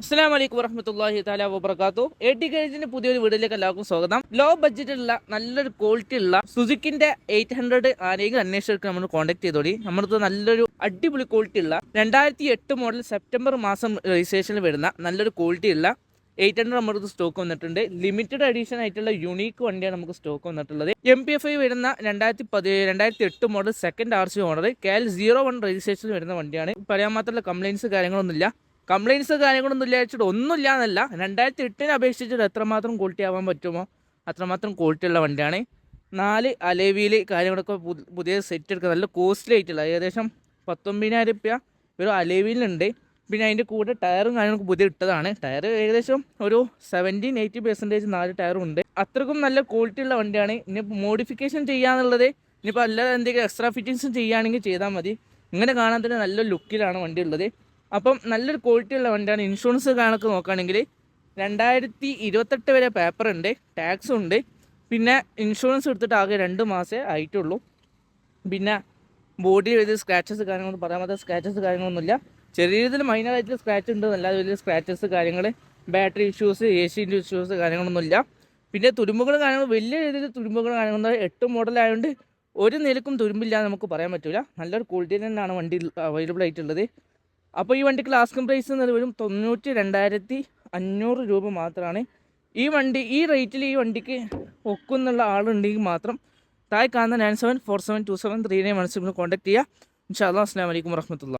അസ്സലാമു അലൈക്കും വറഹ്മത്തുള്ളാഹി തആല വബറകാതുഹു. എടി ഗൈസിന്റെ പുതിയൊരു വീഡിയോയിലേക്ക് എല്ലാവർക്കും സ്വാഗതം. ലോ ബഡ്ജറ്റിലുള്ള നല്ലൊരു ക്വാളിറ്റി ഉള്ള സുസുക്കിന്റെ 800 ആരെങ്കിലും അന്വേഷിച്ചെടുക്കാൻ നമ്മൾ കോൺടാക്ട് ചെയ്തോളി. നമ്മുടെ നല്ലൊരു അടിപൊളി ക്വാളിറ്റി ഉള്ള 2008 മോഡൽ സെപ്റ്റംബർ മാസം രജിസ്ട്രേഷനിൽ വരുന്ന നല്ലൊരു ക്വാളിറ്റി ഉള്ള 800 നമ്മുടെ സ്റ്റോക്ക് വന്നിട്ടുണ്ട്. ലിമിറ്റഡ് എഡിഷൻ ആയിട്ടുള്ള യുണീക്ക് വണ്ടിയാണ് നമുക്ക് സ്റ്റോക്ക് വന്നിട്ടുള്ളത്. MPFI വരുന്ന 2008 model second RC owner KL 01 രജിസ്ട്രേഷനിൽ വരുന്ന വണ്ടിയാണ്. പറയാൻ മാത്രമല്ല കംപ്ലൈൻറ്റ്സ് കാര്യങ്ങളൊന്നും ഇല്ല വെച്ചിട്ട് ഒന്നുമില്ല എന്നല്ല. 2008 അപേക്ഷിച്ചിട്ട് എത്രമാത്രം ക്വാളിറ്റി ആവാൻ പറ്റുമോ അത്രമാത്രം ക്വാളിറ്റി ഉള്ള വണ്ടിയാണ്. 4 അലേവിയിൽ കാര്യങ്ങളൊക്കെ പുതിയ സെറ്റ് എടുക്കുക. നല്ല കോസ്റ്റ്ലി ആയിട്ടുള്ള ഏകദേശം 19,000 രൂപ ഒരു അലേവിയിലുണ്ട്. പിന്നെ അതിൻ്റെ കൂടെ ടയറും കാര്യങ്ങളൊക്കെ പുതിയ ഇട്ടതാണ്. ടയർ ഏകദേശം ഒരു 70-80% 4 ടയറും ഉണ്ട്. അത്രക്കും നല്ല ക്വാളിറ്റി ഉള്ള വണ്ടിയാണ്. ഇനി മോഡിഫിക്കേഷൻ ചെയ്യാന്നുള്ളത് ഇനിയിപ്പോൾ അല്ലാതെ എന്തെങ്കിലും എക്സ്ട്രാ ഫിറ്റിങ്സും ചെയ്യുകയാണെങ്കിൽ ചെയ്താൽ മതി. ഇങ്ങനെ കാണാൻ തന്നെ നല്ല ലുക്കിലാണ് വണ്ടി ഉള്ളത്. അപ്പം നല്ലൊരു ക്വാളിറ്റി ഉള്ള വണ്ടിയാണ്. ഇൻഷുറൻസ് കണക്ക് നോക്കുകയാണെങ്കിൽ 2028 വരെ പേപ്പർ ഉണ്ട്, ടാക്സും ഉണ്ട്. പിന്നെ ഇൻഷുറൻസ് എടുത്തിട്ട് ആകെ 2 മാസമേ ആയിട്ടുള്ളൂ. പിന്നെ ബോഡിയിൽ വലിയ സ്ക്രാച്ചസ് കാര്യങ്ങളൊന്നും പറയാൻ പറ്റാത്ത സ്ക്രാച്ചസ് കാര്യങ്ങളൊന്നുമില്ല. ചെറിയ രീതിയിൽ മൈനറായിട്ടുള്ള സ്ക്രാച്ച് ഉണ്ട്, അല്ലാതെ വലിയ സ്ക്രാച്ചസ് കാര്യങ്ങൾ, ബാറ്ററി ഇഷ്യൂസ്, AC ഇഷ്യൂസ് കാര്യങ്ങളൊന്നുമില്ല. പിന്നെ തുരുമ്പുകൾ കാര്യങ്ങൾ വലിയ രീതിയിൽ തുരുമ്പുകൾ കാര്യങ്ങൾ 8 മോഡലായതുകൊണ്ട് ഒരു നിലക്കും തുരുമ്പില്ലാതെ നമുക്ക് പറയാൻ പറ്റില്ല. നല്ലൊരു ക്വാളിറ്റി തന്നെയാണ് വണ്ടി അവൈലബിൾ ആയിട്ടുള്ളത്. അപ്പോൾ ഈ വണ്ടിക്ക് ലാസ്റ്റിംഗ് പ്രൈസ് എന്നത് വരും 92,500 രൂപ മാത്രമാണ്. ഈ റേറ്റിൽ ഈ വണ്ടിക്ക് ഒക്കുന്നുള്ള ആളുണ്ടെങ്കിൽ മാത്രം താഴെ കാണുന്ന 9747273916 കോൺടാക്ട് ചെയ്യുക. ഇൻഷാ അല്ലാഹ്. അസ്സലാമു അലൈക്കും വറഹ്മത്തുള്ളാഹി.